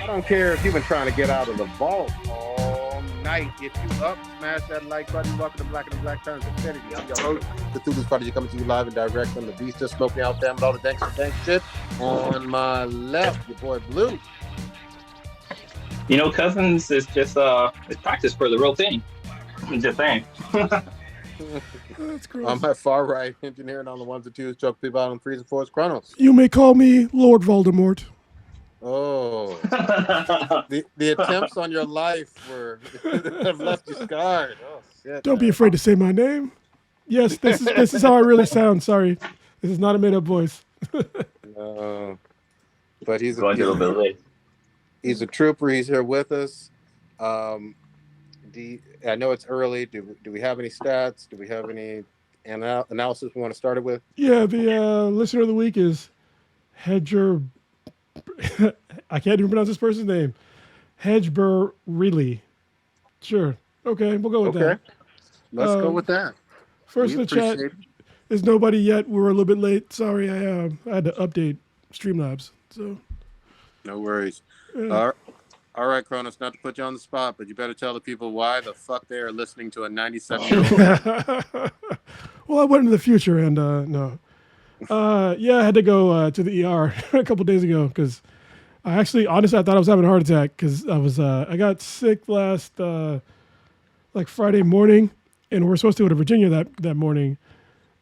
don't care if you've been trying to get out of the vault all night. If you up, smash that like button. Welcome to Black and the Black Turns Infinity. I'm your host, Cthulhu's Prodigy, coming to you live and direct from the beast just smoking out them with all the dank shit. On my left, your boy Blue. You know, Cousins is just it's practice for the real thing. I'm just saying. That's gross. On my far right, engineering on the ones and twos, choke people out on threes and fours, Chronos. You may call me Lord Voldemort. Oh, the attempts on your life have left you scarred. Oh shit! Don't be afraid to say my name. Yes, this is how I really sound. Sorry, this is not a made-up voice. But he's going a little bit late. He's a trooper. He's here with us. I know it's early. Do we have any stats? Do we have any analysis we want to start it with? Yeah, the listener of the week is Hedger. I can't even pronounce this person's name. Hedgeber really. Sure. Okay, we'll go with that. Let's go with that. First in the chat is nobody yet. We're a little bit late. Sorry, I had to update Streamlabs. So no worries. Yeah. All right, Kronos, not to put you on the spot, but you better tell the people why the fuck they are listening to a 97-year-old. Well, I went into the future and no. Yeah, I had to go to the ER a couple days ago because honestly, I thought I was having a heart attack because I got sick last Friday morning, and we were supposed to go to Virginia that morning,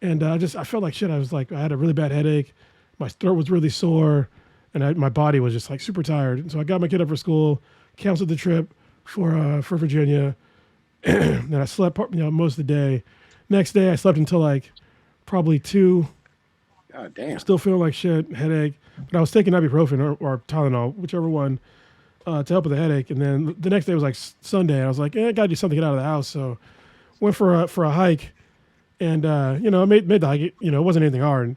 and I felt like shit. I had a really bad headache, my throat was really sore, and my body was just like super tired. And so I got my kid up for school, canceled the trip for Virginia, and I slept most of the day. Next day, I slept until like probably 2. God damn. Still feeling like shit, headache. But I was taking ibuprofen or Tylenol, whichever one, to help with the headache. And then the next day was like Sunday. And I was like, I gotta do something to get out of the house. So went for a hike, and I made the hike. It wasn't anything hard.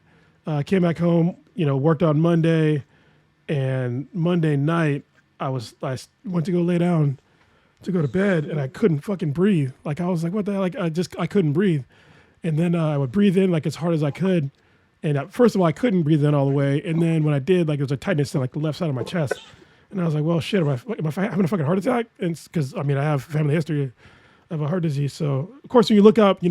Came back home. Worked on Monday, and Monday night I went to go lay down to go to bed, and I couldn't fucking breathe. Like I was like, what the hell? Like I couldn't breathe. And then I would breathe in like as hard as I could. And first of all, I couldn't breathe in all the way. And then when I did, like there was a tightness in like the left side of my chest. And I was like, well, shit, am I having a fucking heart attack? And because, I have family history of a heart disease. So, of course, when you look up,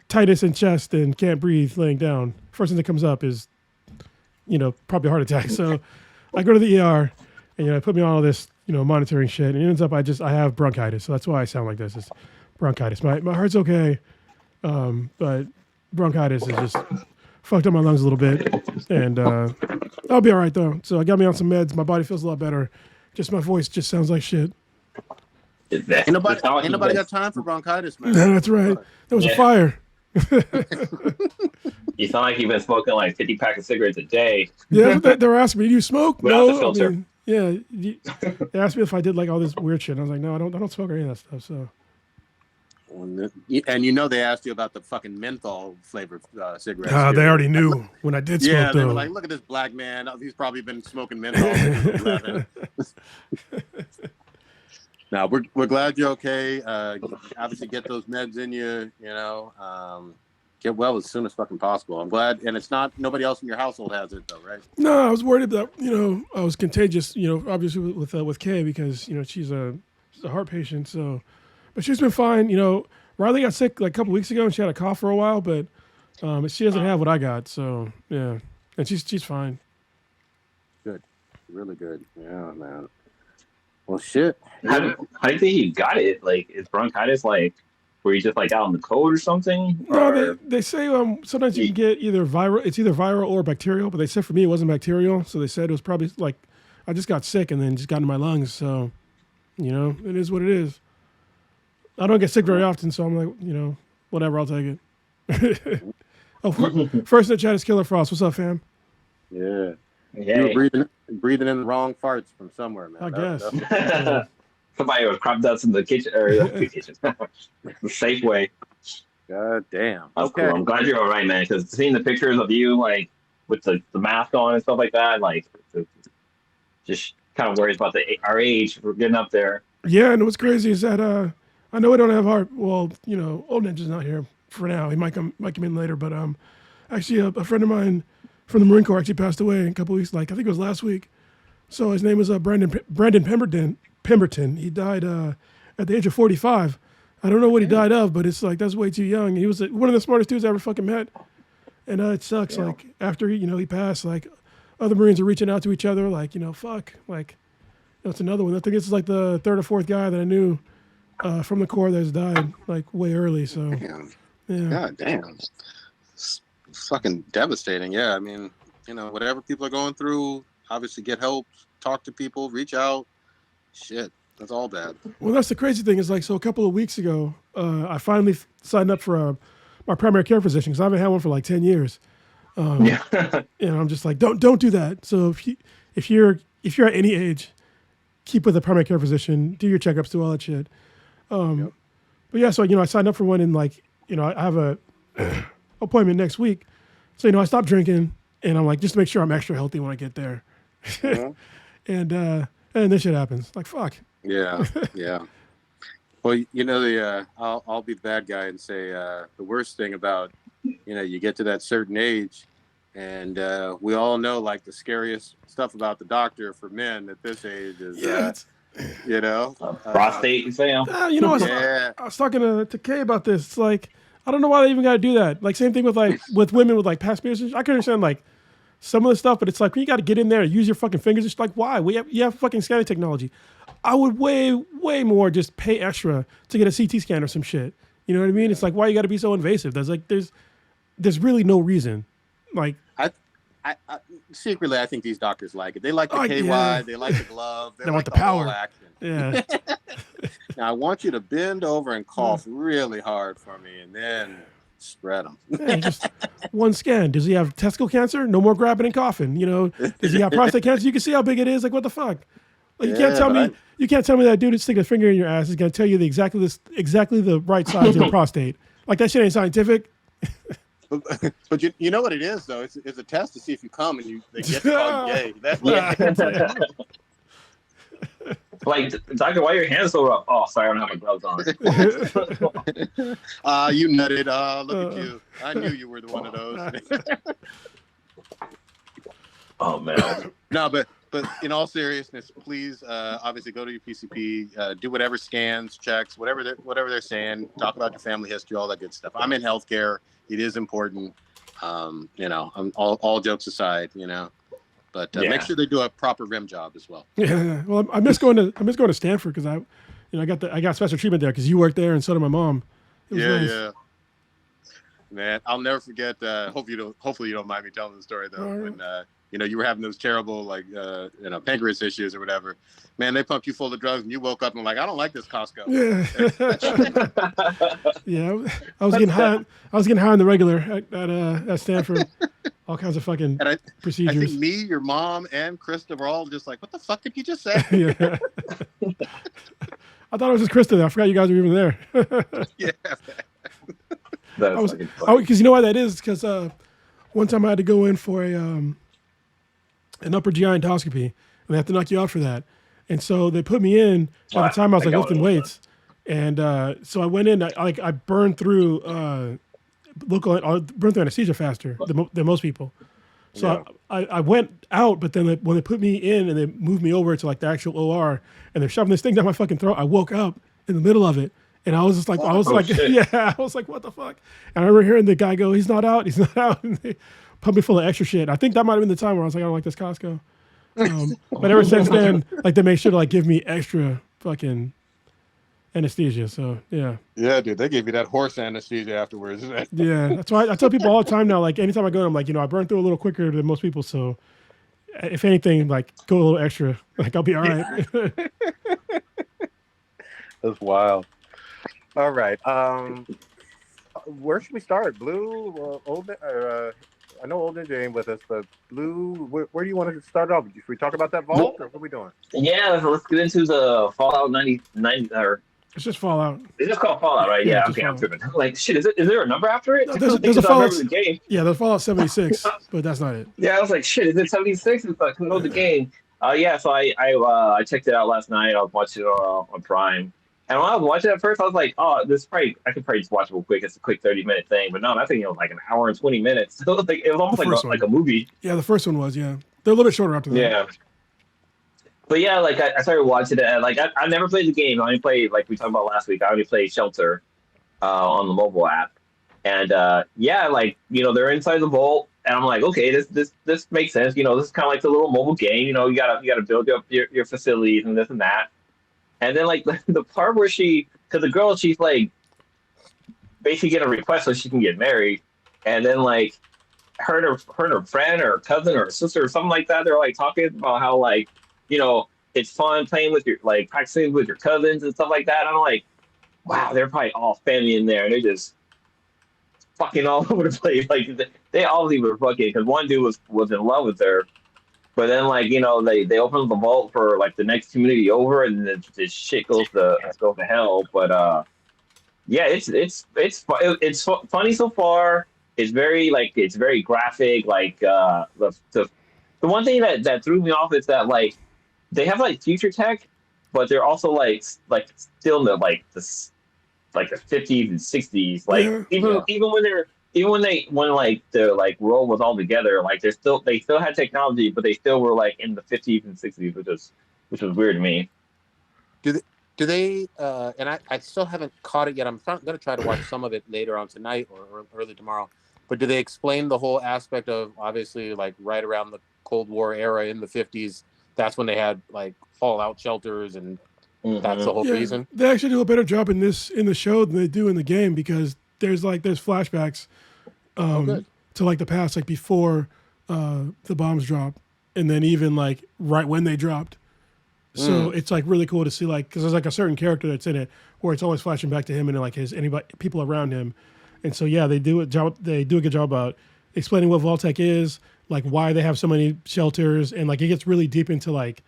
tightness in chest and can't breathe laying down, first thing that comes up is, probably a heart attack. So I go to the ER and, put me on all this, monitoring shit. And it ends up I have bronchitis. So that's why I sound like this. It's bronchitis. My heart's okay. But bronchitis is just fucked up my lungs a little bit, and I'll be all right though. So I got me on some meds. My body feels a lot better. Just my voice just sounds like shit. Ain't nobody got time for bronchitis, man. Yeah, that's right. There was a fire. You sound like you've been smoking like 50 packs of cigarettes a day. Yeah, they were asking me, "Do you smoke?" Without No, the filter. They asked me if I did like all this weird shit. And I was like, no, I don't smoke any of that stuff. So. And they asked you about the fucking menthol flavored cigarettes. They already knew when I did smoke. Yeah, they though. were like, "Look at this black man. He's probably been smoking menthol since he was 11." Now we're glad you're okay. Obviously, get those meds in you. Get well as soon as fucking possible. I'm glad, and it's not nobody else in your household has it though, right? No, I was worried that I was contagious. Obviously with Kay because she's a heart patient. So. But she's been fine. Riley got sick like a couple weeks ago, and she had a cough for a while. But she doesn't have what I got, so yeah, and she's fine. Good, really good. Yeah, man. Well, shit. How do you think you got it? Like, is bronchitis like were you just like out in the cold or something? No, they say sometimes you can get either viral or bacterial. But they said for me it wasn't bacterial, so they said it was probably like I just got sick and then just got in my lungs. So it is what it is. I don't get sick very often, so I'm like, whatever, I'll take it. First in the chat is Killer Frost. What's up, fam? Yeah. You were breathing in the wrong farts from somewhere, man. I guess. Somebody was crop dust in the kitchen, or the kitchen, the Safeway. God damn. Okay. Cool. I'm glad you're all right, man, because seeing the pictures of you, like, with the mask on and stuff like that, like, just kind of worries about our age. We're getting up there. Yeah, and what's crazy is that I know we don't have heart. Well, Old Ninja's not here for now. He might come in later. But actually, a friend of mine from the Marine Corps actually passed away a couple weeks. Like I think it was last week. So his name was Brandon Pemberton. He died at the age of 45. I don't know what he died of, but it's like that's way too young. He was one of the smartest dudes I ever fucking met, and it sucks. Yeah. Like after he passed, like other Marines are reaching out to each other, like fuck, like that's another one. I think this is like the third or fourth guy that I knew from the Corps that's died like way early. So Damn. yeah, God damn. It's fucking devastating. Yeah, I mean, whatever people are going through, obviously get help, talk to people, reach out. Shit, that's all bad. Well, that's the crazy thing is like, so a couple of weeks ago, I finally signed up for my primary care physician because I haven't had one for like 10 years. Yeah. And I'm just like, don't do that. So if you're at any age, keep with a primary care physician, do your checkups, do all that shit. Yep. But yeah, so I signed up for one, and like I have a appointment next week. So I stopped drinking, and I'm like, just to make sure I'm extra healthy when I get there. Mhm. And this shit happens. Like fuck. Yeah, yeah. Well, I'll be the bad guy and say the worst thing about, you get to that certain age, and we all know like the scariest stuff about the doctor for men at this age is, Prostate, you say? yeah. I was talking to Kay about this. It's like, I don't know why they even got to do that. Like same thing with with women with like past periods. I can understand like some of the stuff, but it's like when you got to get in there and use your fucking fingers. It's like, why? You have fucking scanning technology. I would way more just pay extra to get a CT scan or some shit. You know what I mean? It's like, why you got to be so invasive? There's really no reason. Like I secretly, I think these doctors like it. They like the KY, yeah. they like the glove, They like want the power. whole action. Yeah. Now I want you to bend over and cough really hard for me, and then spread them. Yeah, just one scan. Does he have testicle cancer? No more grabbing and coughing. Does he have prostate cancer? You can see how big it is. Like what the fuck? Like you can't tell me. You can't tell me that dude is sticking a finger in your ass is gonna tell you exactly the right size of your prostate. Like that shit ain't scientific. But you know what it is though? It's a test to see if you come and they get to call you gay. That's what Like, doctor, why are your hands so rough? Oh, sorry, I don't have my gloves on. You nutted. Look at you. I knew you were the one of those. Oh man. No, but in all seriousness, please, obviously go to your PCP, do whatever scans, checks, whatever they're saying. Talk about your family history, all that good stuff. I'm in healthcare. It is important. All jokes aside, but make sure they do a proper rim job as well. Yeah. Well, I miss going to Stanford because I got special treatment there because you worked there and so did my mom. Nice. Yeah. Man, I'll never forget. Hopefully you don't mind me telling the story though. When you were having those terrible pancreas issues or whatever. Man, they pumped you full of drugs and you woke up and like, I don't like this Costco. Yeah. Yeah. I was getting high. I was getting high on the regular at Stanford. All kinds of fucking procedures. I think me, your mom, and Krista were all just like, "What the fuck did you just say?" Yeah. I thought it was just Krista. I forgot you guys were even there. Yeah. Because you know why that is? Because one time I had to go in for an upper GI endoscopy, and they have to knock you out for that. And so they put me in at the time I was like lifting weights, and so I went in. I burned through burned through anesthesia faster than most people. So yeah. I went out, but then when they put me in and they moved me over to like the actual OR, and they're shoving this thing down my fucking throat, I woke up in the middle of it. And I was just like, shit. I was like, what the fuck? And I remember hearing the guy go, he's not out. And they pumped me full of extra shit. I think that might have been the time where I was like, I don't like this Costco. But ever since then, like they made sure to like give me extra fucking anesthesia. So yeah. Yeah, dude, they gave you that horse anesthesia afterwards. Yeah, that's why I tell people all the time now. Like anytime I go, I'm like, I burn through a little quicker than most people. So if anything, like go a little extra. Like I'll be all right. That's wild. All right. Where should we start? Blue, I know Old Ninja ain't with us, but Blue, where do you want to start off? Should we talk about that vault, or what are we doing? Yeah, let's get into the Fallout 99. Or it's just Fallout. It's just called Fallout, right? Yeah. Okay, I'm tripping. Like, shit, is there a number after it? No, there's a Fallout. Yeah, there's Fallout 76, but that's not it. Yeah, I was like, shit, is it 76? It's like, who knows the game? Yeah, so I checked it out last night. I was watching it on Prime. And when I was watching it at first, I was like, oh, I could probably just watch it real quick. It's a quick 30-minute thing. But no, that thing was like an hour and 20 minutes. So it was almost like a movie. Yeah, the first one was, yeah. They're a little bit shorter after that. Yeah. but yeah, like I started watching it. And, like I never played the game. I only played like we talked about last week. I only played Shelter on the mobile app, and yeah, like they're inside the vault, and I'm like, okay, this makes sense. This is kind of like the little mobile game. You gotta build up your facilities and this and that. And then like the part where because the girl, she's like basically get a request so she can get married, and then like her and her friend or her cousin or her sister or something like that, they're like talking about how like it's fun playing with your like practicing with your cousins and stuff like that. And I'm like, wow, they're probably all family in there, and they're just fucking all over the place. Like they obviously were fucking because one dude was in love with her, but then like they opened the vault for like the next community over, and then this shit goes to hell. But yeah, it's funny so far. It's very graphic. Like the one thing that threw me off is that like they have like future tech, but they're also like still in the 50s and 60s. Like even when like the like world was all together, like they still had technology, but they still were like in the 50s and 60s, which was weird to me. Do they? And I still haven't caught it yet. I'm going to try to watch some of it later on tonight or early tomorrow. But do they explain the whole aspect of obviously like right around the Cold War era in the 50s? That's when they had like fallout shelters, and that's the whole reason. They actually do a better job in the show than they do in the game, because there's flashbacks to like the past, like before the bombs drop, and then even like right when they dropped. So it's like really cool to see, like, because there's like a certain character that's in it where it's always flashing back to him and like people around him, and so yeah, they do a good job about explaining what Vault-Tec is, like why they have so many shelters, and like it gets really deep into like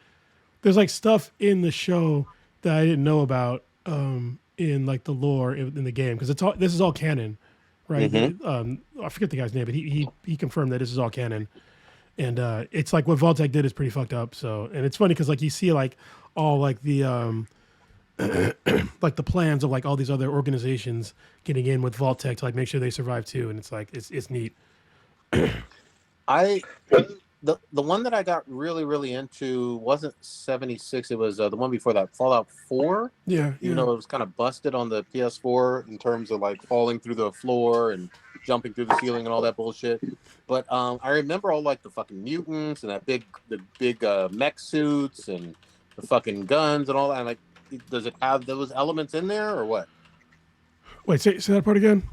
there's like stuff in the show that I didn't know about in like the lore in the game, because this is all canon, right? I forget the guy's name, but he confirmed that this is all canon. And it's like what Vault-Tec did is pretty fucked up. So, and it's funny because like you see like all like the like the plans of like all these other organizations getting in with Vault-Tec to like make sure they survive too. And it's like it's neat. The one that I got really into wasn't 76. It was the one before that, Fallout 4. Yeah. Even though it was kind of busted on the PS4 in terms of like falling through the floor and jumping through the ceiling and all that bullshit. But I remember all like the fucking mutants and the big mech suits and the fucking guns and all that. And like, does it have those elements in there or what? Wait, say that part again.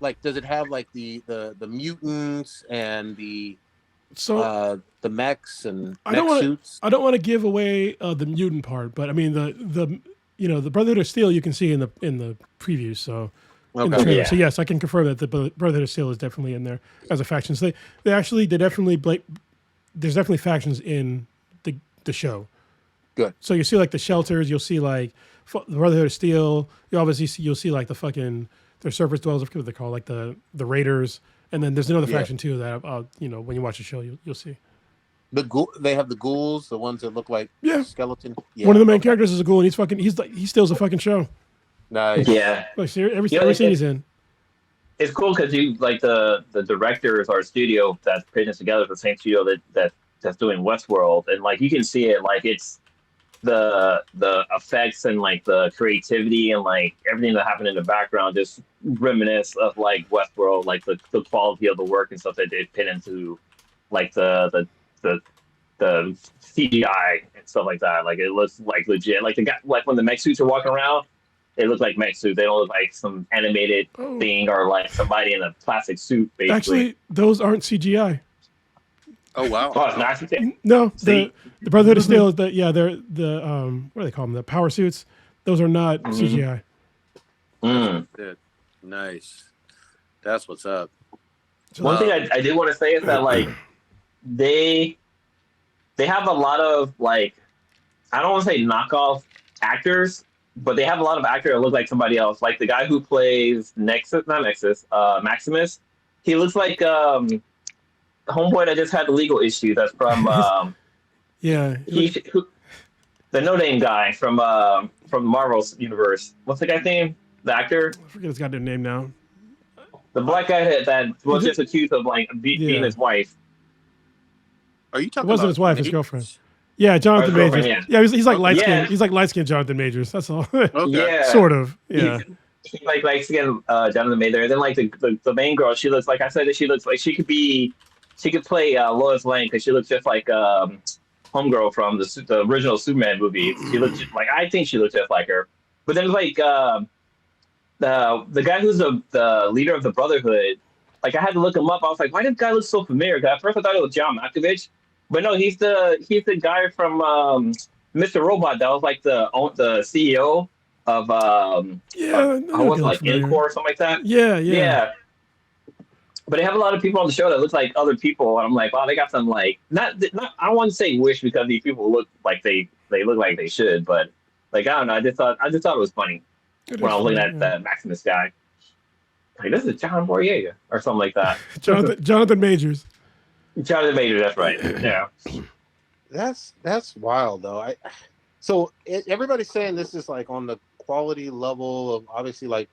Like, does it have like the mutants and the mechs and suits? I don't want to give away the mutant part, but I mean the Brotherhood of Steel you can see in the previews. So in the trailer. So yes, I can confirm that the Brotherhood of Steel is definitely in there as a faction. So there's definitely factions in the show. Good. So you see like the shelters, you'll see like the Brotherhood of Steel. You'll see like the fucking their surface dwellers, I forget what they're called, like the Raiders. And then there's another faction too that when you watch the show you'll see. They have the ghouls, the ones that look like skeleton. Yeah, one of the main characters is a ghoul, and he steals a fucking show. Nice. Yeah. Like every scene he's in. It's cool because you like the directors or studio that's putting this together, the same studio that's doing Westworld, and like you can see it, like it's the effects and like the creativity and like everything that happened in the background just reminisce of like Westworld, like the quality of the work and stuff that they put into like the CGI and stuff like that. Like it looks like legit. Like the guy, like when the mech suits are walking around, they look like mech suits. They don't look like some animated thing or like somebody in a plastic suit. Basically, actually, those aren't CGI. Oh wow! Oh, it's not. No, the Brotherhood of Steel is they're the what do they call them? The power suits. Those are not CGI. Good. Nice. That's what's up. One thing I did want to say is that like they have a lot of like, I don't want to say knockoff actors, but they have a lot of actors that look like somebody else. Like the guy who plays Maximus. He looks like homeboy that just had the legal issue. That's from the no name guy from Marvel's universe. What's the guy's name? The actor? I forget his goddamn name now. The black guy that was just accused of like being his wife. Are you talking? It wasn't about his wife, his girlfriend. Yeah, Or his Jonathan girlfriend, Majors. yeah. Yeah, he's like light Okay. skinned. Yeah, He's like light skinned Jonathan Majors. That's all. Okay. yeah. Sort of. Yeah. He like likes to get Jonathan Major. And then like the main girl, she looks like I said that she looks like she could play Lois Lane because she looks just like Homegirl from the original Superman movies. She looks like I think she looks just like her. But then like the guy who's the leader of the Brotherhood, like I had to look him up. I was like, why did the guy look so familiar? 'Cause at first I thought it was John Malkovich, but no, he's the guy from Mr. Robot that was like the CEO of Yeah, I that was guy looks like familiar. Encore or something like that. Yeah, yeah. Yeah, but they have a lot of people on the show that look like other people, and I'm like, wow, they got some like not I don't want to say wish because these people look like they look like they should, but like I don't know, I just thought it was funny It when is I was looking funny, at yeah. the Maximus guy. Like this is John Boyega or something like that. Jonathan Majors. Jonathan Major, that's right. Yeah. That's wild though. Everybody's saying this is like on the quality level of obviously like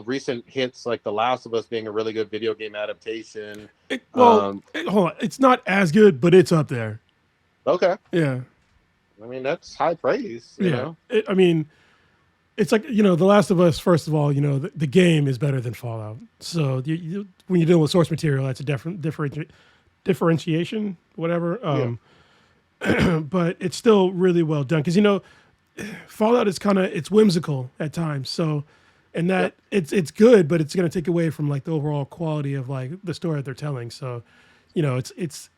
recent hits like The Last of Us being a really good video game adaptation. Hold on. It's not as good, but it's up there. Okay, Yeah. I mean that's high praise. You Yeah. know. I mean, it's like, The Last of Us, first of all, the game is better than Fallout. So when you're dealing with source material, that's a differentiation, whatever. But it's still really well done because, Fallout is it's whimsical at times. So, and that it's good, but it's going to take away from like the overall quality of like the story that they're telling. So, it's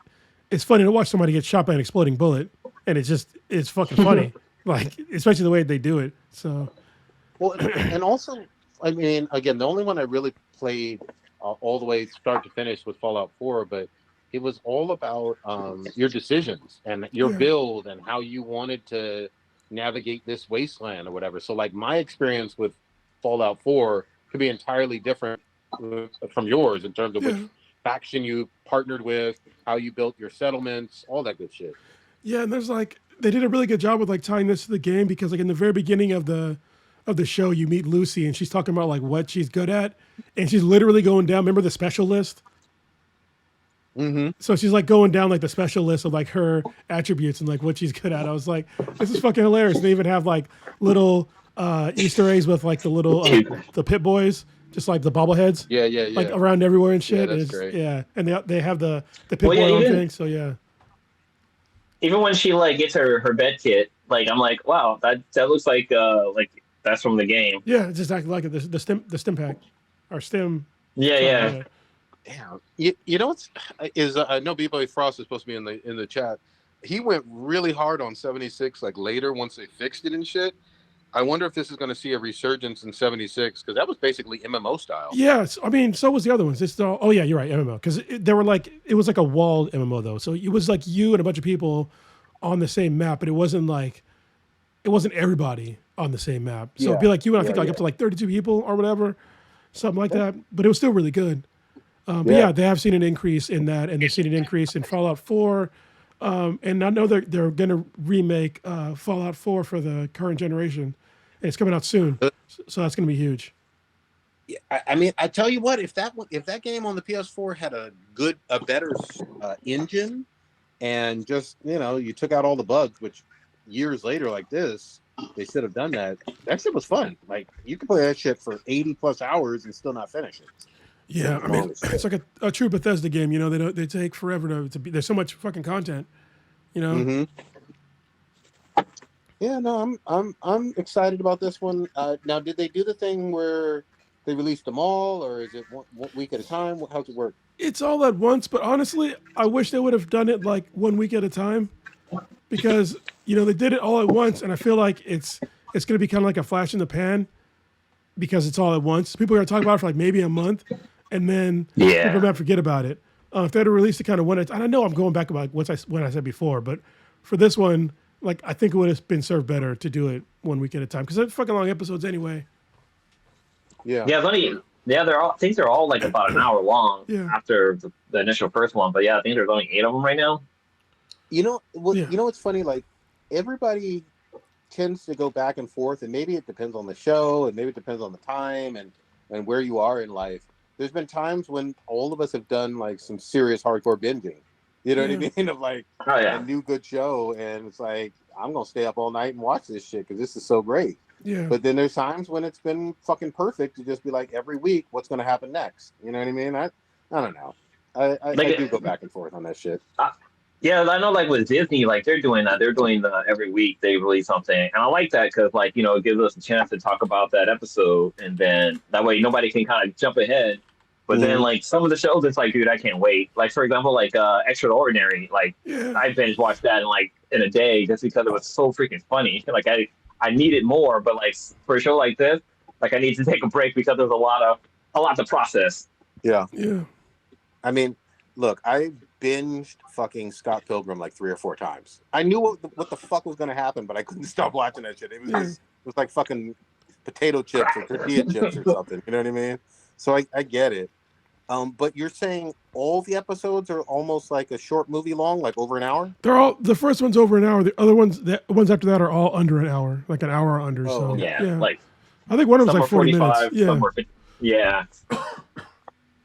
funny to watch somebody get shot by an exploding bullet, and it's fucking funny, like especially the way they do it. So, Well, and also, I mean, again, the only one I really played all the way start to finish was Fallout 4, but it was all about your decisions and your build and how you wanted to navigate this wasteland or whatever. So, like, my experience with Fallout 4 could be entirely different from yours in terms of which faction you partnered with, how you built your settlements, all that good shit. Yeah, and there's like they did a really good job with like tying this to the game because like in the very beginning of the show, you meet Lucy and she's talking about like what she's good at, and she's literally going down. Remember the special list? Mm-hmm. So she's like going down like the special list of like her attributes and like what she's good at. I was like, this is fucking hilarious. They even have like little Easter eggs with like the little the Pit Boys, just like the bobbleheads. Yeah. Like around everywhere and shit. Yeah, that's It's, great. yeah, and they have the Pit Boy on thing. So yeah. Even when she like gets her bed kit, like I'm like, wow, that looks like that's from the game. Yeah, it's exactly like it. The stim pack, or stim. Yeah. Damn. You know what's I know B-Boy Frost is supposed to be in the chat. He went really hard on 76 like later once they fixed it and shit. I wonder if this is going to see a resurgence in 76 because that was basically MMO style. Yes, I mean, so was the other ones. It's all, oh yeah, you're right, MMO, because it was like a walled MMO though. So it was like you and a bunch of people on the same map, but it wasn't everybody on the same map. So it'd be like you and I think like up to like 32 people or whatever, something like that. But it was still really good. But yeah, they have seen an increase in that, and they've seen an increase in Fallout 4. And I know they're going to remake Fallout 4 for the current generation. And it's coming out soon, so that's going to be huge. Yeah, I mean, I tell you what, if that game on the PS4 had a better engine, and just you took out all the bugs, which years later like this they should have done that. That shit was fun. Like you could play that shit for 80+ hours and still not finish it. Yeah, I mean, it's like a true Bethesda game. They take forever to be. There's so much fucking content. Mm-hmm. Yeah, no, I'm excited about this one. Now, did they do the thing where they released them all, or is it one week at a time? How's it work? It's all at once, but honestly, I wish they would have done it like 1 week at a time, because they did it all at once, and I feel like it's going to be kind of like a flash in the pan, because it's all at once. People are going to talk about it for like maybe a month, and then people might forget about it. If they had released it kind of and I know I'm going back about what I said before, but for this one, like I think it would have been served better to do it 1 week at a time, because they're fucking long episodes anyway. Yeah. They're all like about an hour long after the initial first one, but I think there's only 8 of them right now. You know what's funny? Like everybody tends to go back and forth, and maybe it depends on the show, and maybe it depends on the time and where you are in life. There's been times when all of us have done like some serious hardcore binging, You know what Yeah. I mean? Of like Oh a yeah. new good show, and it's like I'm gonna stay up all night and watch this shit because this is so great. Yeah. But then there's times when it's been fucking perfect to just be like every week, what's gonna happen next? You know what I mean? I don't know. I Like do go back and forth on that shit. yeah, I know. Like with Disney, like they're doing that. They're doing every week they release something, and I like that because like it gives us a chance to talk about that episode, and then that way nobody can kind of jump ahead. But then Mhm. like some of the shows, it's like, dude, I can't wait. Like for example, like Extraordinary. Like Yeah. I binge watched that in a day just because it was so freaking funny. Like I needed more, but like for a show like this, like I need to take a break because there's a lot to process. Yeah. Yeah. I mean, look, I binged fucking Scott Pilgrim like 3 or 4 times. I knew what the fuck was gonna happen, but I couldn't stop watching that shit. It was Yeah. just, it was like fucking potato chips or tortilla chips or something. You know what I mean? So I get it. But you're saying all the episodes are almost like a short movie long, like over an hour? They're all the first one's over an hour. The other ones, the ones after that, are all under an hour, like an hour or under. Oh, So okay. Yeah, yeah, like I think one of them some was are like 40 minutes. 45, Yeah. some are 50. Yeah.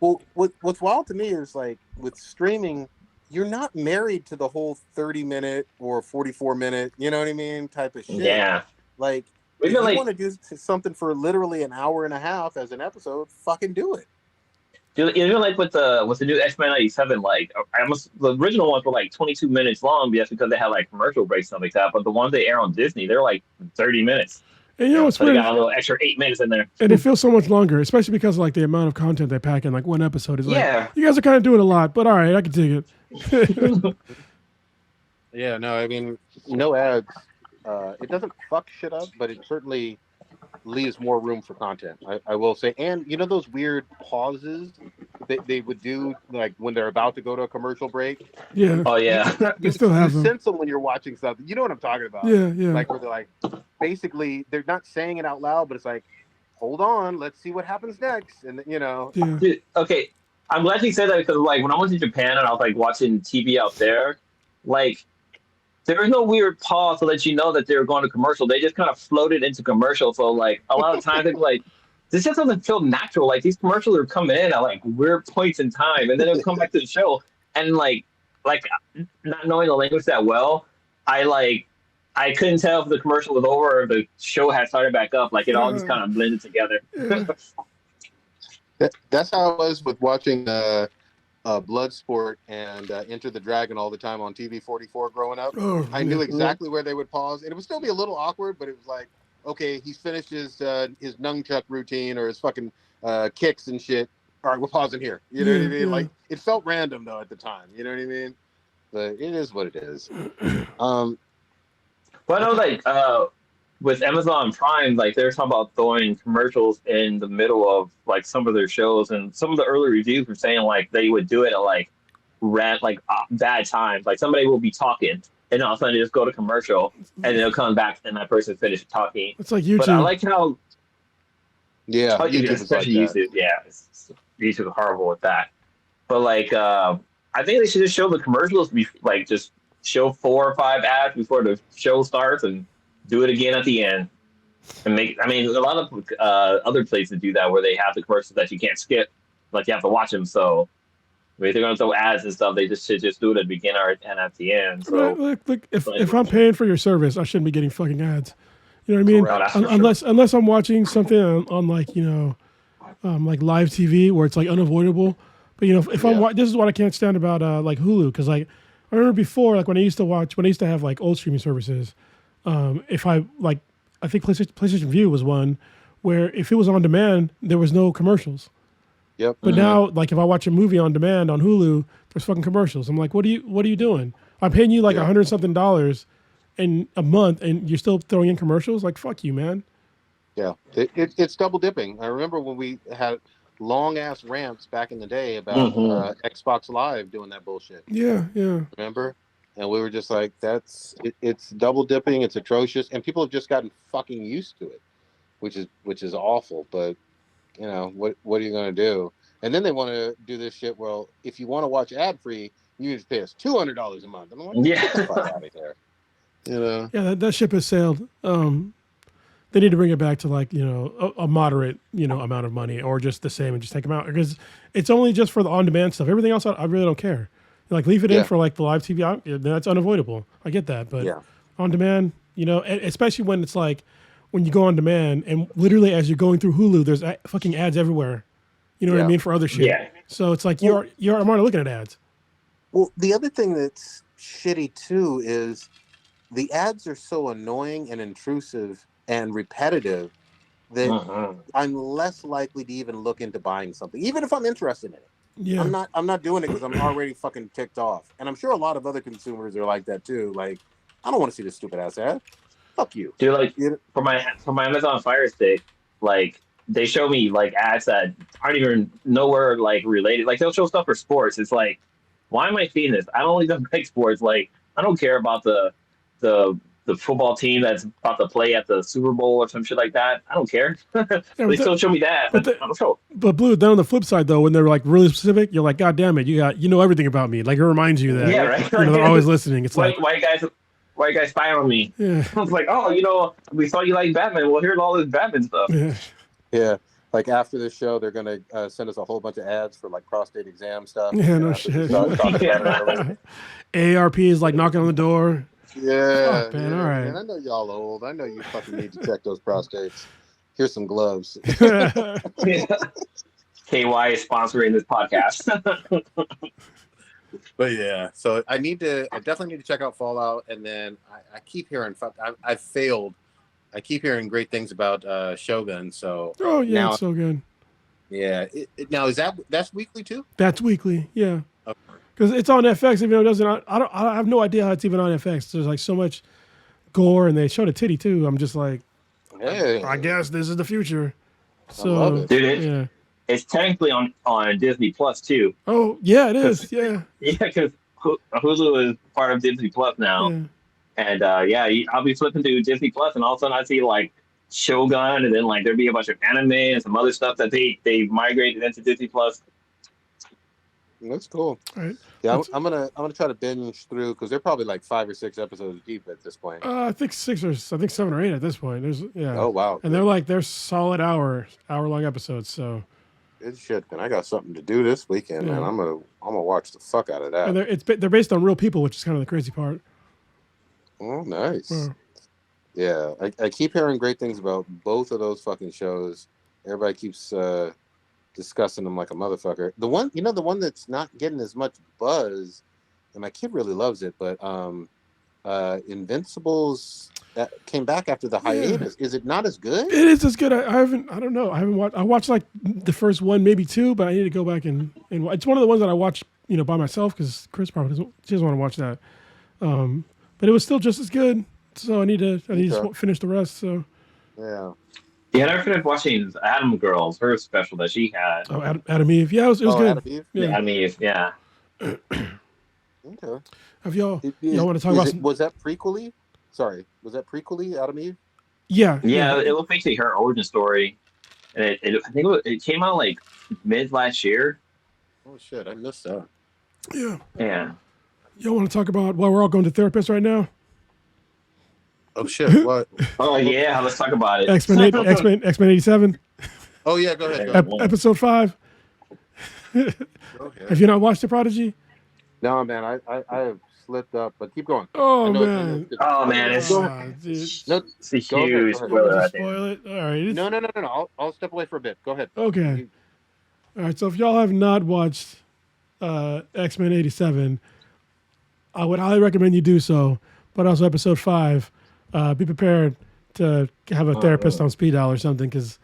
Well, what's wild to me is like with streaming, you're not married to the whole 30-minute or 44-minute, you know what I mean, type of shit. Yeah. Like, We've if been you like, want to do something for literally an hour and a half as an episode, fucking do it. even like with the new X-Men 97, like I almost the original ones were like 22 minutes long, just because they had like commercial breaks and stuff like that. But the ones they air on Disney, they're like 30 minutes. And you know what's So they weird? got a little extra 8 minutes in there. And it feels so much longer, especially because like the amount of content they pack in like one episode is like, Yeah. you guys are kind of doing a lot, but all right, I can take it. Yeah, no, I mean, no ads. It doesn't fuck shit up, but it certainly leaves more room for content. I will say, and you know those weird pauses they would do, like when they're about to go to a commercial break. Yeah, Oh yeah. they still have You them. sense them when you're watching something. You know what I'm talking about? Yeah, yeah. Like where they're like, basically, they're not saying it out loud, but it's like, hold on, let's see what happens next, and you know, Yeah. Dude, okay, I'm glad you said that because like when I went to Japan and I was like watching TV out there, like there was no weird pause to let you know that they were going to commercial. They just kind of floated into commercial. So like a lot of times they'd be like, this just doesn't feel natural. Like these commercials are coming in at like weird points in time, and then it'll come back to the show. And like not knowing the language that well, I couldn't tell if the commercial was over or if the show had started back up. Like it all just kind of blended together. Yeah. that's how it was with watching Bloodsport and Enter the Dragon all the time on TV 44 growing up. Oh, I knew exactly where they would pause, and it would still be a little awkward, but it was like, okay, he's finished his nunchuck routine or his fucking kicks and shit. All right, we're pausing here. You know what I mean? Yeah. Like it felt random though at the time. You know what I mean? But it is what it is. But I know, like, with Amazon Prime, like, they're talking about throwing commercials in the middle of, like, some of their shows. And some of the early reviews were saying, like, they would do it at, like, bad times. Like, somebody will be talking, and all of a sudden they just go to commercial, and they'll come back, and that person finished talking. It's like YouTube. But I like how, Yeah, YouTube, YouTube is like especially that. YouTube, yeah, YouTube is horrible with that. But, like, I think they should just show the commercials, like, just show 4 or 5 ads before the show starts and do it again at the end. And a lot of other places do that where they have the commercials that you can't skip, like you have to watch them. So if they're going to throw ads and stuff, they should just do it at the beginning and at the end. So Look, if I'm paying for your service, I shouldn't be getting fucking ads. You know what I mean? Correct. Unless I'm watching something on like, you know, like live TV where it's like unavoidable. But you know, if this is what I can't stand about like Hulu, because like I remember before, like when I used to have like old streaming services, if I think PlayStation View was one where if it was on demand, there was no commercials. Yep. But now, like if I watch a movie on demand on Hulu, there's fucking commercials. I'm like, what are you doing? I'm paying you like $100 something in a month, and you're still throwing in commercials? Like, fuck you, man. Yeah, it's double dipping. I remember when we had long ass rants back in the day about Xbox Live doing that bullshit. Yeah. Remember? And we were just like, it's double dipping. It's atrocious, and people have just gotten fucking used to it, which is awful. But you know what are you gonna do? And then they want to do this shit. Well, if you want to watch ad free, you need to pay us $200 a month. And I'm like, get the fuck out of here. You know? Yeah, that ship has sailed. They need to bring it back to like, you know, a moderate, you know, amount of money, or just the same and just take them out, because it's only just for the on-demand stuff. Everything else, I really don't care. Like leave it in Yeah. for like the live TV. That's unavoidable. I get that, but Yeah. on demand, especially when it's like when you go on demand and literally as you're going through Hulu, there's fucking ads everywhere. You know what I Yeah. mean, for other shit. Yeah. So it's like Well- I'm already looking at ads. Well, the other thing that's shitty too is the ads are so annoying and intrusive and repetitive that Mhm. I'm less likely to even look into buying something, even if I'm interested in it. Yeah. I'm not doing it because I'm already fucking ticked off. And I'm sure a lot of other consumers are like that too. Like, I don't want to see this stupid ass ad. Fuck you. Dude, like You for my Amazon Fire Stick, like they show me like ads that aren't even nowhere like related. Like they'll show stuff for sports. It's like, why am I seeing this? I don't even like sports. Like I don't care about the the football team that's about to play at the Super Bowl or some shit like that. I don't care. They still show me that. but But I don't show. But Blue, then on the flip side though, when they're like really specific, you're like, God damn it, you know everything about me. Like it reminds you that Yeah, right. they're always listening. It's like, Why you guys spying on me? yeah, I was like, oh, we saw you like Batman. Well, here's all this Batman stuff. yeah, Yeah. Like after this show, they're going to send us a whole bunch of ads for like prostate exam stuff. Yeah, no After we shit. start talking about it. AARP is like knocking on the door. Yeah. Fuck, man, yeah, all right. Man, I know y'all old. I know you fucking need to check those prostates. Here's some gloves. Yeah. KY is sponsoring this podcast. But yeah, so I definitely need to check out Fallout, and then I keep hearing, I failed. I keep hearing great things about Shogun. So Oh yeah, now, it's so good. yeah. Now that's weekly too? That's weekly, yeah. Okay. Because it's on FX, even though it doesn't. I have no idea how it's even on FX. There's like so much gore, and they showed a titty too. I'm just like, Hey, I guess this is the future. So love it. Dude, yeah. it's technically on Disney Plus too. Oh yeah, it is. Yeah. Yeah, because Hulu is part of Disney Plus now. Yeah. And I'll be flipping through Disney Plus, and all of a sudden I see like Shogun, and then like there'd be a bunch of anime and some other stuff that they migrated into Disney Plus. That's cool. All right. Yeah, I'm gonna try to binge through because they're probably like 5 or 6 episodes deep at this point. I think 7 or 8 at this point. There's Oh wow, and they're solid hour long episodes. So good shit. And I got something to do this weekend, man. Yeah. I'm gonna watch the fuck out of and that. they're based on real people, which is kind of the crazy part. Oh, nice. Wow. Yeah, I keep hearing great things about both of those fucking shows. Everybody keeps discussing them like a motherfucker. The one that's not getting as much buzz, and my kid really loves it, but Invincibles that came back after the hiatus. Is it not as good? It is as good. I don't know. I haven't watched. I watched like the first one, maybe 2, but I need to go back and it's one of the ones that I watched, by myself because Chris probably doesn't want to watch that. But it was still just as good. So I need to finish the rest. So Yeah. Yeah, I never finished watching Adam Girls, her special that she had. oh, Adam Eve. Yeah, it was good. Adam Eve? Yeah. I mean, yeah. Okay. Have y'all want to talk about? Was that prequely? Sorry, was that prequely Adam Eve? Yeah. Yeah, it was basically her origin story, and I think it came out like mid last year. Oh shit, I missed that. Yeah. Yeah. Y'all want to talk about why we're all going to therapists right now? Oh shit, what? Oh yeah, let's talk about it. X-Men 87, Oh yeah, go ahead. Go ahead. episode 5. Go ahead. Have you not watched The Prodigy? No, man, I have slipped up, but keep going. Oh I know- man. Oh man, it's Go Dude. No, it's a Go ahead, huge go ahead. spoiler. I Just think. spoil it. All right. no. I'll step away for a bit. Go ahead. Okay. All right. So if y'all have not watched X-Men 87, I would highly recommend you do so. But also episode 5, be prepared to have a therapist on speed dial or something, because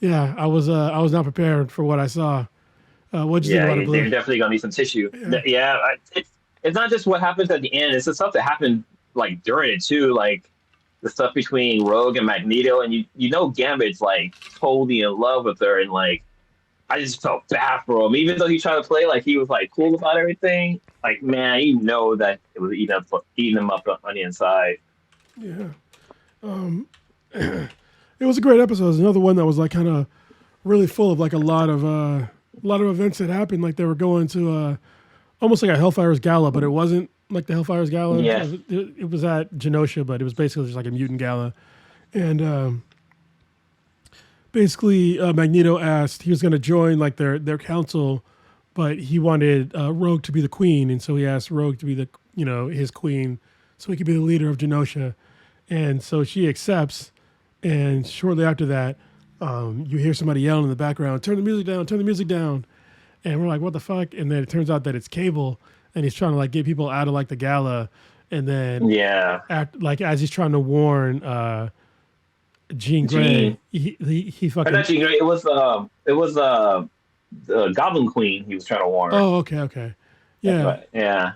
I was not prepared for what I saw. What'd you think about it, they're Blue? definitely gonna need some tissue. Yeah, it's not just what happens at the end; it's the stuff that happened like during it too, like the stuff between Rogue and Magneto, and Gambit's like totally in love with her, and like I just felt bad for him, even though he tried to play like he was like cool about everything. Like man, that it was eating him up on the inside. Yeah. It was a great episode. It's another one that was like kind of really full of like a lot of events that happened. Like they were going to almost like a Hellfire's Gala, but it wasn't like the Hellfire's Gala. Yeah. It was at Genosha, but it was basically just like a mutant gala. And basically Magneto asked, he was going to join like their council, but he wanted Rogue to be the queen, and so he asked Rogue to be the his queen, so he could be the leader of Genosha, and so she accepts. And shortly after that, you hear somebody yelling in the background, "Turn the music down! Turn the music down!" And we're like, "What the fuck?" And then it turns out that it's Cable, and he's trying to like get people out of like the gala, and then as he's trying to warn Jean Grey, he fucking. Not Jean Grey. It was the Goblin Queen. He was trying to warn. Oh, okay, yeah, right. Yeah.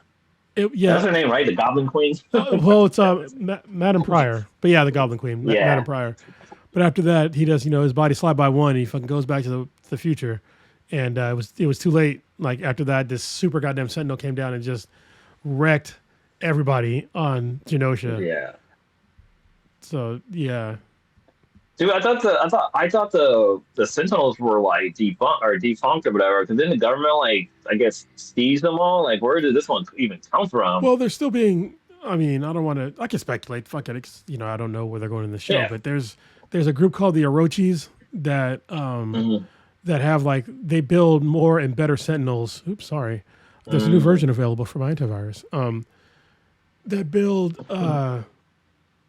Yeah, that's her name, right? The Goblin Queen. Well, it's Madam Pryor, but yeah, the Goblin Queen, Madam Pryor. But after that, he does his body slide by one. And he fucking goes back to the future, and it was too late. Like after that, this super goddamn Sentinel came down and just wrecked everybody on Genosha. Yeah. So yeah. Dude, I thought the Sentinels were like defunct or whatever. Because then the government, like, I guess, seized them all. Like, where did this one even come from? Well, they're still being. I mean, I don't want to. I can speculate. Fuck it. I don't know where they're going in the show. Yeah. But there's a group called the Orochis that that have like they build more and better Sentinels. Oops, sorry. There's a new version available for my antivirus. That build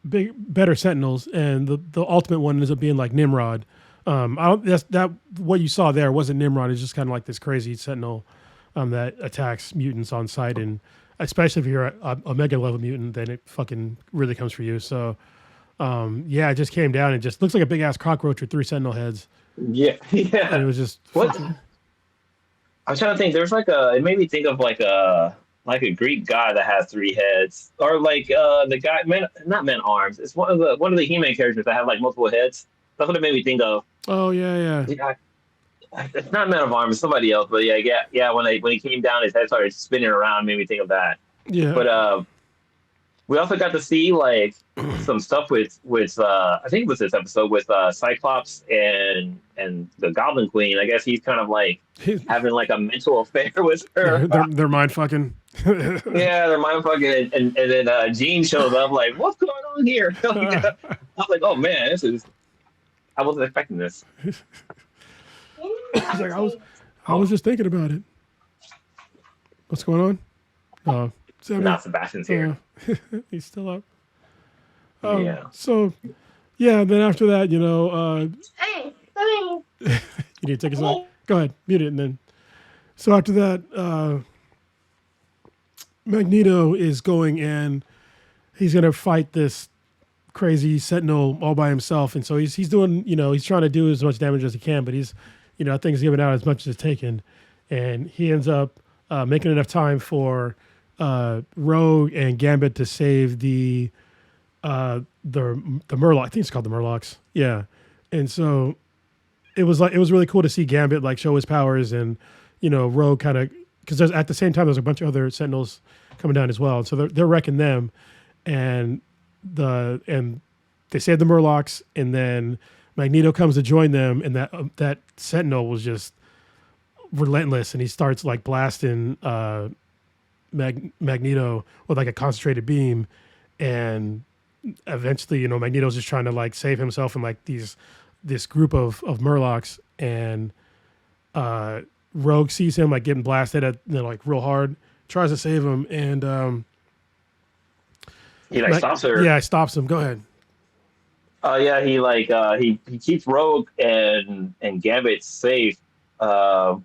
better Sentinels, and the ultimate one ends up being like Nimrod. What you saw there wasn't Nimrod. It's just kind of like this crazy Sentinel that attacks mutants on sight, and especially if you're a mega level mutant, then it fucking really comes for you. So it just came down and just looks like a big ass cockroach with 3 Sentinel heads. Yeah. And it was just what? I was trying to think. There's it made me think of like a Greek god that has 3 heads, or like the guy, not Man Arms. It's one of the He-Man characters that have like multiple heads. That's what it made me think of. Oh yeah. It's not Man of Arms, it's somebody else. But yeah. When he came down, his head started spinning around. Made me think of that. Yeah. But we also got to see like some stuff with I think it was this episode with Cyclops and the Goblin Queen. I guess he's kind of like having like a mental affair with her. They're mind fucking. Yeah, they're mind fucking, and then Jean shows up like, "What's going on here?" I was like, "Oh man, I wasn't expecting this." He's like, I was just thinking about it. What's going on? Not Sebastian's here. He's still up. Yeah. So, yeah. Then after that, Hey. you need to take a second. Go ahead, mute it, and then. So after that, Magneto is going and he's gonna fight this crazy Sentinel all by himself, and so he's doing, he's trying to do as much damage as he can, but he's, I think he's giving out as much as it's taken, and he ends up making enough time for Rogue and Gambit to save the Murloc. I think it's called the Murlocs. Yeah, and so it was really cool to see Gambit like show his powers, and Rogue kind of, because at the same time there's a bunch of other Sentinels coming down as well, and so they're wrecking them, and they save the Murlocs, and then Magneto comes to join them, and that Sentinel was just relentless, and he starts like blasting Magneto with like a concentrated beam, and eventually Magneto's just trying to like save himself and like this group of Murlocs, and Rogue sees him like getting blasted at like real hard, tries to save him, and he like stops her. Yeah, stops him. Go ahead. He keeps Rogue and Gambit safe, but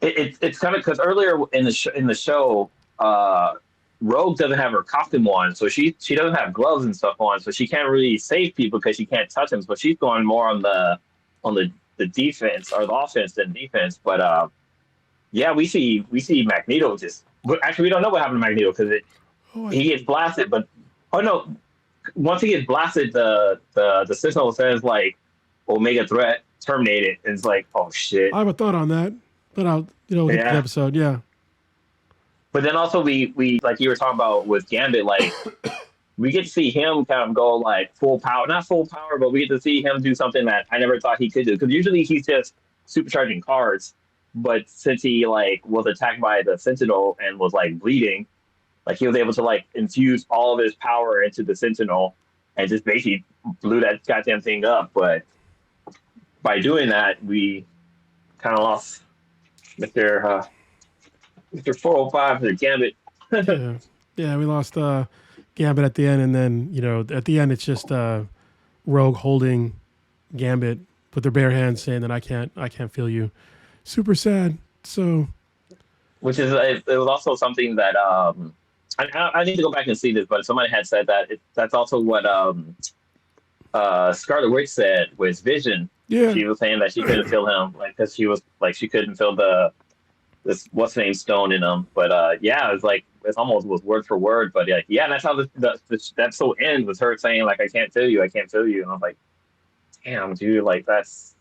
it's kind of because earlier in the show, Rogue doesn't have her costume on, so she doesn't have gloves and stuff on, so she can't really save people because she can't touch them. So she's going more on the defense or the offense than defense. But we see Magneto just. Actually, we don't know what happened to Magneto because he gets blasted. But once he gets blasted, the Sentinel says like Omega threat terminated, and it's like, oh shit. I have a thought on that, but I'll get the episode. Yeah. But then also we like you were talking about with Gambit, like we get to see him kind of go like full power, not full power, but we get to see him do something that I never thought he could do. Because usually he's just supercharging cards, but since he like was attacked by the Sentinel and was like bleeding, like he was able to like infuse all of his power into the Sentinel and just basically blew that goddamn thing up. But by doing that, we kind of lost Mr. 405 to Gambit. Yeah, yeah, we lost Gambit at the end, and then at the end it's just Rogue holding Gambit with their bare hands, saying that I can't feel you. Super sad. So Which is it was also something that I need to go back and see this, but somebody had said that that's also what Scarlet Witch said with Vision. yeah, She was saying that she couldn't feel him, like because she was like she couldn't feel this what's the name stone in him. But yeah, it was like it almost was word for word. But like yeah, that's how the episode ends with her saying like I can't feel you, and I was like, damn, dude, like that's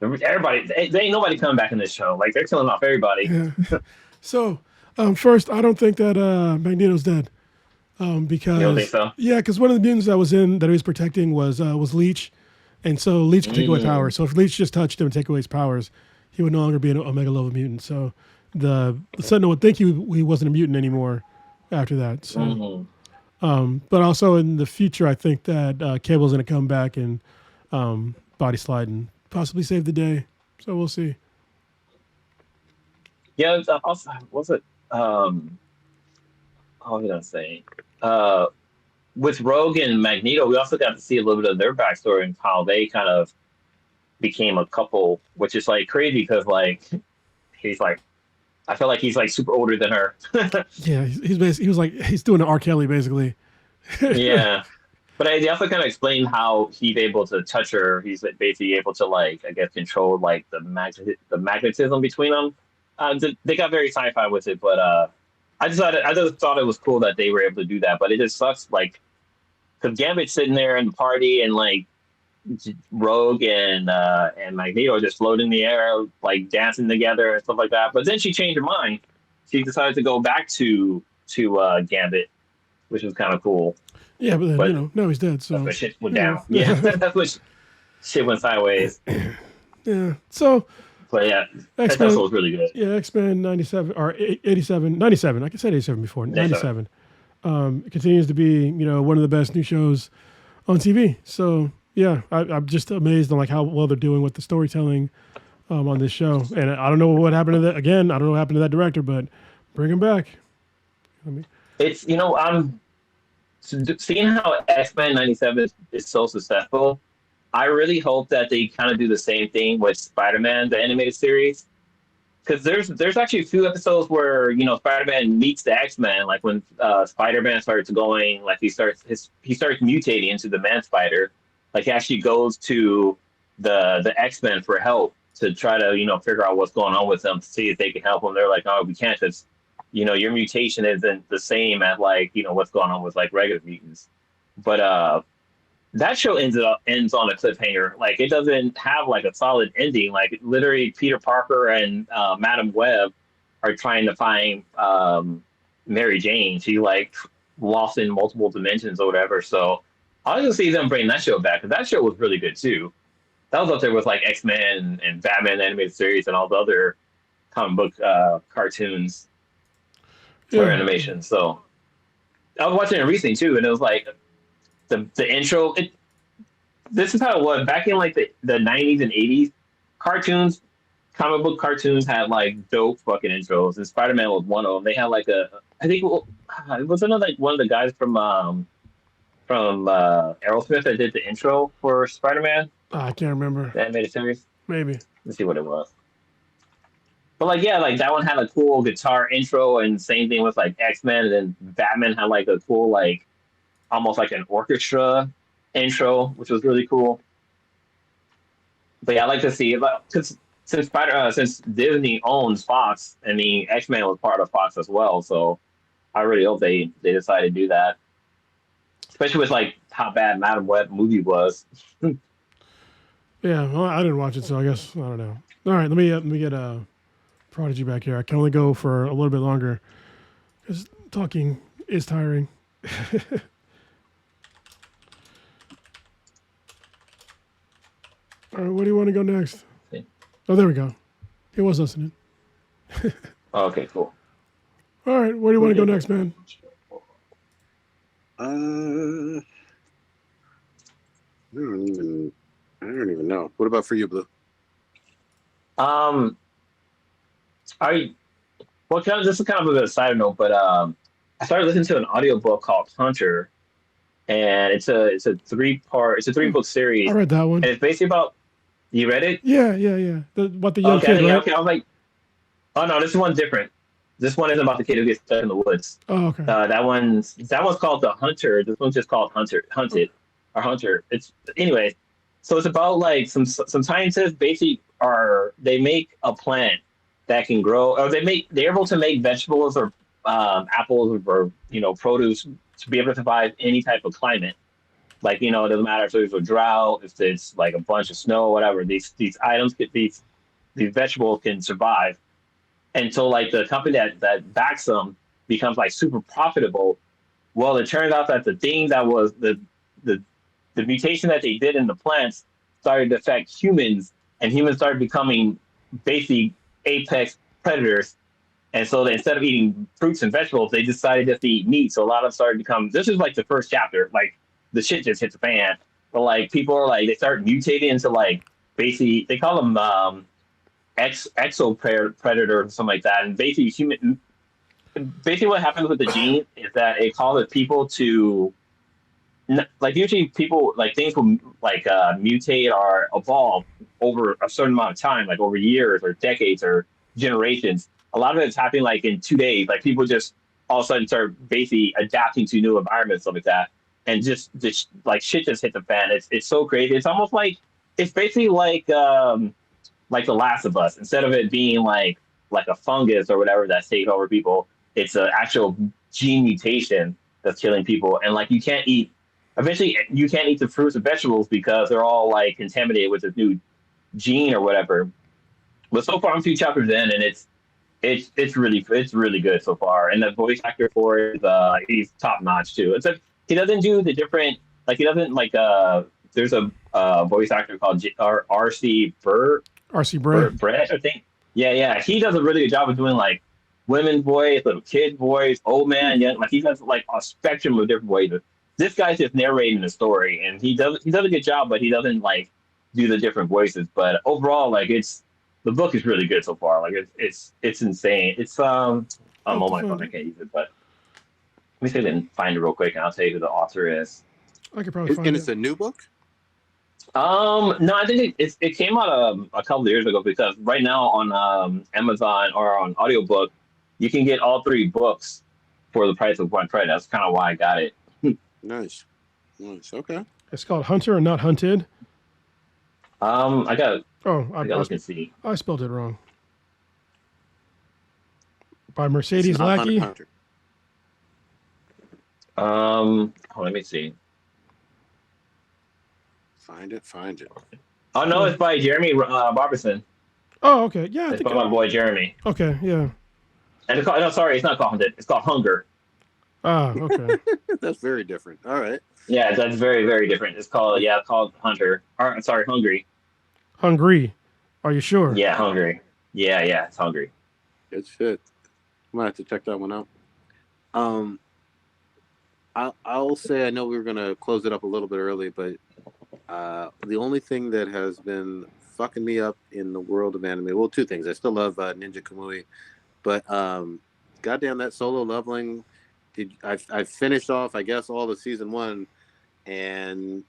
everybody. They ain't nobody coming back in this show. Like they're killing off everybody. yeah. So first, I don't think that Magneto's dead. Because You don't think so? yeah, because one of the mutants that he was protecting was Leech, and so Leech could take away powers. So if Leech just touched him and take away his powers, he would no longer be an Omega level mutant. So the Sentinel would think he wasn't a mutant anymore after that. So, but also in the future, I think that Cable's going to come back and body slide and possibly save the day. So we'll see. Yeah, also, was it? What was I saying? With Rogue and Magneto, we also got to see a little bit of their backstory and how they kind of became a couple, which is like crazy because like he's like, I feel like he's like super older than her. Yeah, he was like he's doing an R. Kelly basically. Yeah, but they also kind of explained how he's able to touch her. He's basically able to like I guess control like the magnetism between them. They got very sci-fi with it, but I just thought it was cool that they were able to do that. But it just sucks like because Gambit's sitting there in the party and like Rogue and Magneto are just floating in the air, like dancing together and stuff like that. But then she changed her mind. She decided to go back to Gambit, which was kind of cool. Yeah, but then now he's dead. So that's when shit went down. Yeah, that's what shit went sideways. Yeah. So. But yeah, that episode was really good. Yeah, X-Men 97 or 87, 97. I can say 87 before 97. It continues to be one of the best new shows on TV. So yeah, I'm just amazed on like how well they're doing with the storytelling on this show. And I don't know what happened to that. Again, I don't know what happened to that director, but bring him back. It's I'm seeing how X-Men 97 is so successful. I really hope that they kind of do the same thing with Spider-Man, the animated series, because there's actually a few episodes where Spider-Man meets the X-Men, like when Spider-Man starts going, like he starts mutating into the Man Spider, like he actually goes to the X-Men for help to try to figure out what's going on with them to see if they can help him. They're like, oh, we can't because your mutation isn't the same as like what's going on with like regular mutants, but that show ends on a cliffhanger. Like it doesn't have like a solid ending. Like literally, Peter Parker and Madam Web are trying to find Mary Jane. She like lost in multiple dimensions or whatever. So I was gonna see them bring that show back because that show was really good too. That was up there with like X-Men and Batman animated series and all the other comic book cartoons for animation. So I was watching it recently too, and it was like. The intro, this is how it was back in like the 90s and 80s. Comic book cartoons had like dope fucking intros, and Spider-Man was one of them. They had like I think it was another like one of the guys from Aerosmith that did the intro for Spider-Man. I can't remember. The animated series. Maybe. Let's see what it was. But like yeah, like that one had a cool guitar intro, and same thing with like X-Men, and then Batman had like a cool like. Almost like an orchestra intro, which was really cool. But yeah, I like to see because since Disney owns Fox, I mean X-Men was part of Fox as well. So I really hope they decide to do that, especially with like how bad Madam Web movie was. Yeah, well, I didn't watch it, so I guess I don't know. All right, let me get Prodigy back here. I can only go for a little bit longer because talking is tiring. All right, where do you want to go next? Okay. Oh, there we go. He was listening. Okay, cool. All right, where do you want to go next, man? I don't even know. What about for you, Blue? Um, I well, this is kind of a bit of a side note, but I started listening to an audiobook called Hunter, and it's a three Hmm. book I series, read that one. and it's basically about you read it? Yeah, yeah, yeah. The young Okay, kid, yeah, right? okay. I was like, oh no, this one's different. This one isn't about the kid who gets stuck in the woods. Oh, okay. That one's called The Hunter. This one's just called Okay. Hunted, or Hunter. It's anyway. So it's about like some scientists basically they make a plant that can grow, or they're able to make vegetables or apples or produce to be able to survive any type of climate. Like it doesn't matter if there's a drought, if it's like a bunch of snow, whatever. These items get these vegetables can survive, and so like the company that backs them becomes like super profitable. Well, it turns out that the thing that was the the mutation that they did in the plants started to affect humans, and humans started becoming basically apex predators. And so instead of eating fruits and vegetables, they decided just to eat meat. So a lot of them started to become. This is like the first chapter. Like the shit just hit the fan. But like people are like they start mutating into like basically they call them exo predator or something like that. And basically what happens with the gene is that it causes people to like usually people like things will like mutate or evolve over a certain amount of time, like over years or decades or generations. A lot of it's happening like in 2 days. Like people just all of a sudden start basically adapting to new environments, stuff like that, and just this like shit just hit the fan. It's so crazy. It's almost it's basically like The Last of Us. Instead of it being like a fungus or whatever that's taking over people, it's an actual gene mutation that's killing people. And like you can't eat. Eventually, you can't eat the fruits and vegetables because they're all like contaminated with this new gene or whatever. But so far, I'm 2 chapters in, and it's really good so far. And the voice actor for it, he's top notch too. It's like he doesn't do the different like he doesn't like There's a voice actor called R.C. RC Bray. Brett, I think. Yeah, yeah. He does a really good job of doing like women's voice, little kid voice, old man, young. Like he does like a spectrum of different voices. This guy's just narrating the story, and he does a good job, but he doesn't like do the different voices. But overall, like the book is really good so far. Like it's insane. It's I'll I'm have on to my phone. find I it. can't use it, but let me see if I can find it real quick, and I'll tell you who the author is. I could probably find And it. it's a new book? No, I think it came out a couple of years ago because right now on Amazon or on audiobook, you can get all 3 books for the price of one credit. That's kind of why I got it. Nice. Nice. Okay. It's called Hunter and not Hunted. I got Oh, I got to look and see. I spelled it wrong. By It's Mercedes not Lackey. Hunter. Let me see. Find it. Find it. Oh no, it's by Jeremy Barbison. Oh, okay. Yeah, I It's think. by my boy Jeremy. Okay, yeah. And it's called, no, sorry, it's not called Hunted. It's called Hunger. Ah, okay. That's very different. All right. Yeah, that's very very different. It's called Hunter. Or sorry, Hungry. Hungry. Are you sure? Yeah, Hungry. Yeah, it's Hungry. Good shit. I'm gonna have to check that one out. I'll say I know we were gonna close it up a little bit early, but the only thing that has been fucking me up in the world of anime, well, 2 things. I still love Ninja Kamui, but goddamn that solo leveling. I finished off, I guess, all the season 1, and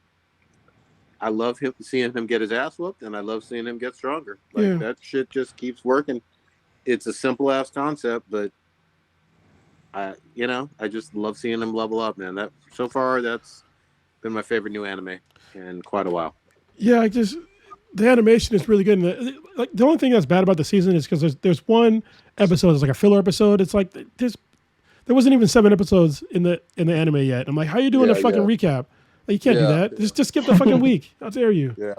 I love seeing him get his ass whooped, and I love seeing him get stronger. Like Yeah. that shit just keeps working. It's a simple ass concept, but I just love seeing him level up, man. That so far, that's been my favorite new anime in quite a while. Yeah, the animation is really good. And the only thing that's bad about the season is because there's one episode, it's like a filler episode. It's like there wasn't even 7 episodes in the anime yet. I'm like, how are you doing a fucking recap? Like, you can't do that. Just skip the fucking week. How dare you? Yeah.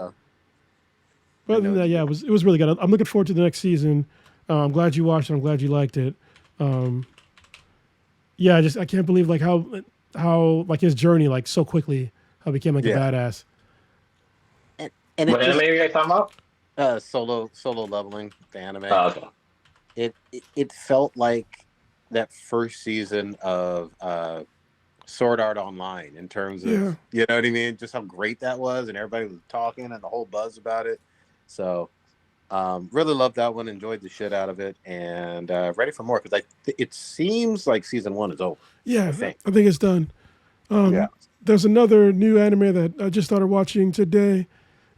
But other than that, yeah, it was really good. I'm looking forward to the next season. I'm glad you watched it. I'm glad you liked it. Yeah, I can't believe like how like his journey like so quickly how he became like a badass. And What anime are you guys talking about? Solo leveling, the anime. Oh, okay. It felt like that first season of Sword Art Online in terms of you know what I mean, just how great that was, and everybody was talking and the whole buzz about it. So Really loved that one. Enjoyed the shit out of it, and ready for more because it seems like season 1 is over. Yeah, I think it's done. yeah. There's another new anime that I just started watching today.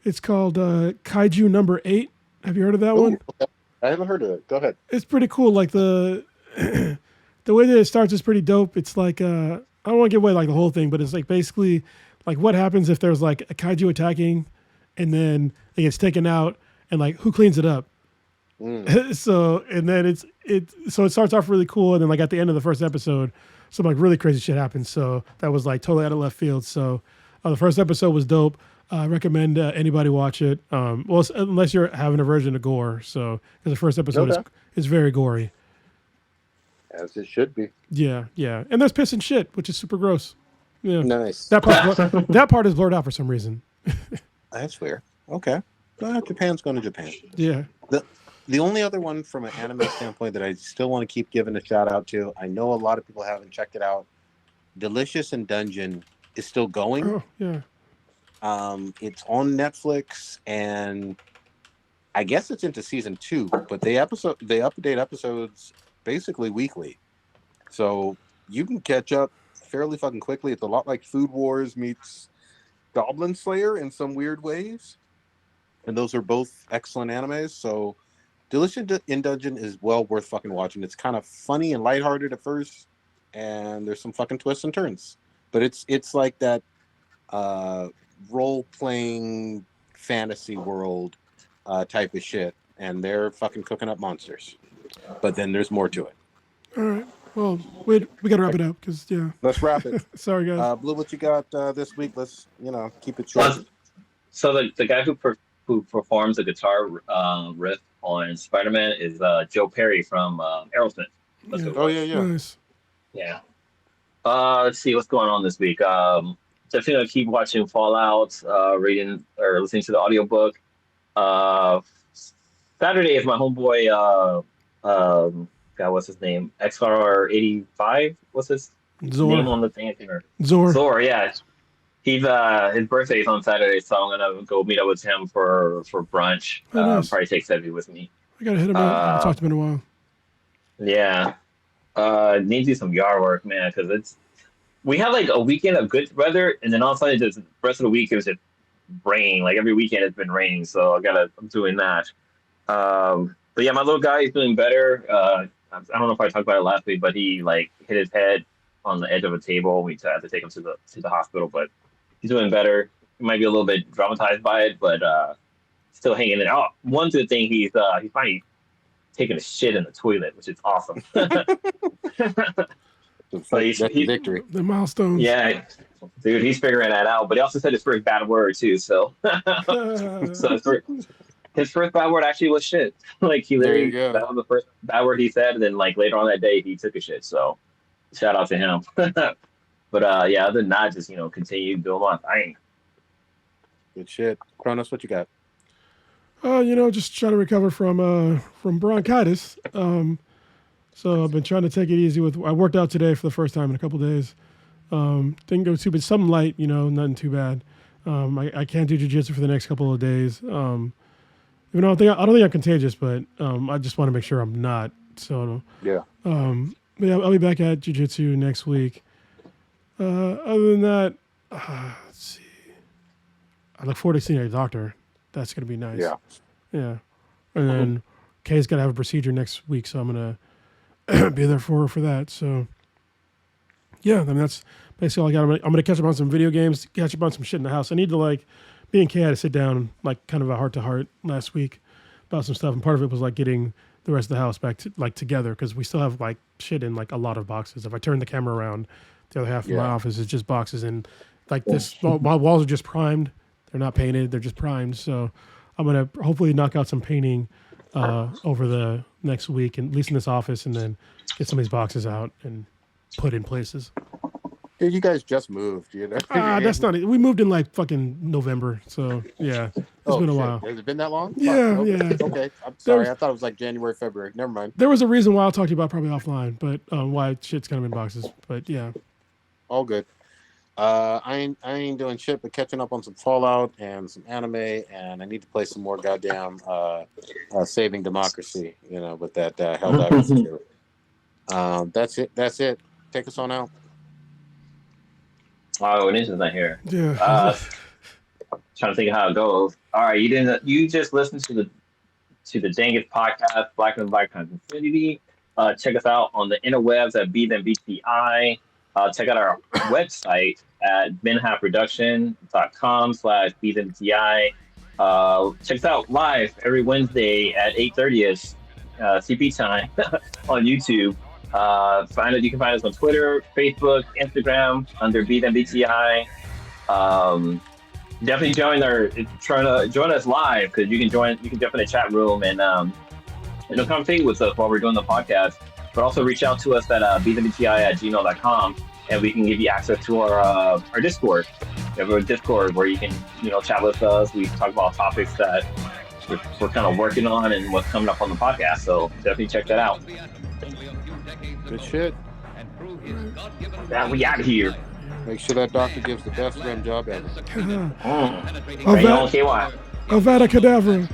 It's called Kaiju Number 8. Have you heard of that one? Okay. I haven't heard of it. Go ahead. It's pretty cool. Like the the way that it starts is pretty dope. It's like I don't want to give away like the whole thing, but it's like basically like what happens if there's like a kaiju attacking, and then it gets taken out, and like who cleans it up? So and then it starts off really cool, and then like at the end of the first episode, some like really crazy shit happens. So that was like totally out of left field. So the first episode was dope. I recommend anybody watch it. Well, unless you're having a version of gore. So because the first episode is very gory. As it should be. Yeah, and there's piss and shit, which is super gross. Yeah, Nice. That part is blurred out for some reason. That's fair. Okay. Japan's going to Japan. Yeah. The only other one from an anime standpoint that I still want to keep giving a shout out to, I know a lot of people haven't checked it out. Delicious in Dungeon is still going. Oh, yeah. It's on Netflix, and I guess it's into season 2, but they update episodes basically weekly. So you can catch up fairly fucking quickly. It's a lot like Food Wars meets Goblin Slayer in some weird ways. And those are both excellent animes. So Delicious in Dungeon is well worth fucking watching. It's kind of funny and lighthearted at first, and there's some fucking twists and turns. But it's like that role-playing fantasy world type of shit, and they're fucking cooking up monsters. But then there's more to it. All right. Well, we got to wrap it up because, yeah. Let's wrap it. Sorry, guys. Blue, what you got this week? Let's, keep it short. So the guy who performs the guitar riff on Spider-Man is Joe Perry from Aerosmith. Yeah. Oh, yeah. Nice. Yeah. Let's see what's going on this week. Definitely gonna keep watching Fallout, reading or listening to the audiobook. Saturday is my homeboy. God, what's his name? XR85. What's his name on the thing? Zor. Yeah. He's his birthday is on Saturday, so I'm gonna go meet up with him for brunch. Nice. Probably take Sevy with me. I gotta hit him up. I haven't talked to him in a while. Yeah. Need to do some yard work, man, because we had like a weekend of good weather, and then all of a sudden, just the rest of the week it was just rain. Like every weekend it's been raining, so I'm doing that. But yeah, my little guy is doing better. I don't know if I talked about it last week, but he like hit his head on the edge of a table. We had to take him to the hospital, but he's doing better. He might be a little bit traumatized by it, but still hanging in. Oh, one good thing, he's finally taking a shit in the toilet, which is awesome. So he's victory. The milestones. Yeah, dude, he's figuring that out. But he also said his first bad word too. So, his first bad word actually was shit. Like he literally, that was the first bad word he said, and then like later on that day he took a shit. So, shout out to him. But yeah, other than that, just continue doing my thing. Good shit. Kronos, what you got? Just trying to recover from bronchitis. So I've been trying to take it easy I worked out today for the first time in a couple of days. Didn't go too bad, something light, nothing too bad. I can't do jiu-jitsu for the next couple of days. Even though I don't think I'm contagious, but I just want to make sure I'm not. So yeah. But yeah, I'll be back at jiu-jitsu next week. Other than that, let's see. I look forward to seeing a doctor. That's gonna be nice. Yeah. Yeah. And then Kay's gonna have a procedure next week, so I'm gonna be there for her for that. So yeah, that's basically all I got. I'm gonna catch up on some video games, catch up on some shit in the house. I need to me and Kay had to sit down kind of a heart to heart last week about some stuff, and part of it was getting the rest of the house back to together because we still have shit in a lot of boxes. If I turn the camera around, the other half of my office is just boxes, and this my walls are just primed. They're not painted; they're just primed. So I'm gonna hopefully knock out some painting over the next week, and at least in this office, and then get some of these boxes out and put in places. Dude, you guys just moved, That's not it. We moved in fucking November, so yeah, it's been a while. Has it been that long? Yeah, yeah. Okay, I'm sorry. I thought it was January, February. Never mind. There was a reason why I'll talk to you about probably offline, but why shit's kind of in boxes. But yeah, all good. I ain't doing shit but catching up on some Fallout and some anime, and I need to play some more goddamn Saving Democracy. With that Helldivers shit. That's it. That's it. Take us on out. Oh, Ninja's not here. Yeah. Trying to think of how it goes. All right, you just listened to the dangest podcast, Black and Black Infinity. Check us out on the interwebs at BTI. Check out our website at benhaproduction.com/BTI. Check us out live every Wednesday at 8:30ish CP time on YouTube. You can find us on Twitter, Facebook, Instagram under BTI. Definitely join us live, because you can jump in the chat room and conversate with us while we're doing the podcast. But also reach out to us at btbti@gmail.com, and we can give you access to our Discord. We have a Discord where you can chat with us. We talk about topics that we're kind of working on and what's coming up on the podcast. So definitely check that out. Good shit. Yeah, we out of here. Make sure that doctor gives the best rim job ever. Right on KY. Avada Kedavra.